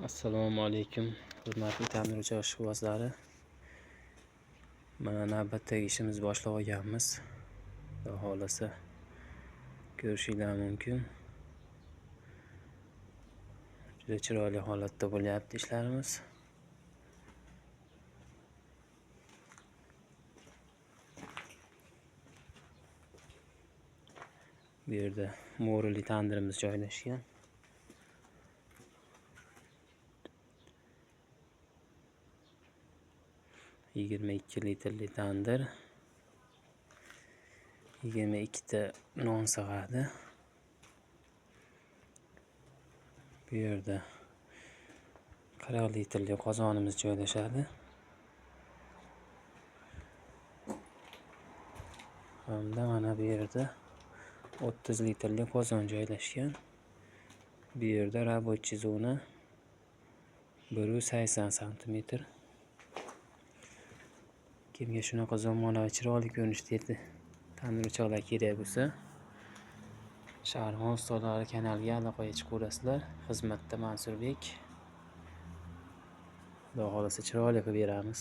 Assalomu alaykum, hurmatli ta'mirchi ishqibozlari. Mana navbatdagi ishimizni boshlab olganmiz. Xudo xolasa ko'rishinglar mumkin. Juda chiroyli holatda bo'lyapti ishlarimiz. Bu yerda mo'rili tandirimiz joylashgan. Yigirma 22 litrli tandir. 22 ta non sig'adi. Bu yerda 40 litrli qozonimiz joylashadi. Hamda mana bu yerda 30 litrli qozon joylashgan. Bu yerda рабочий zona 180 cm. Kimga shunaqa zamonaviy chiroyli ko'rinishdagi tandirchilar kerak bo'lsa, Sharmon ustalari kanaliga aloqaga chiqaverasizlar. Xizmatda Mansurbek. Xudo xolasa chiroyli qilib beramiz.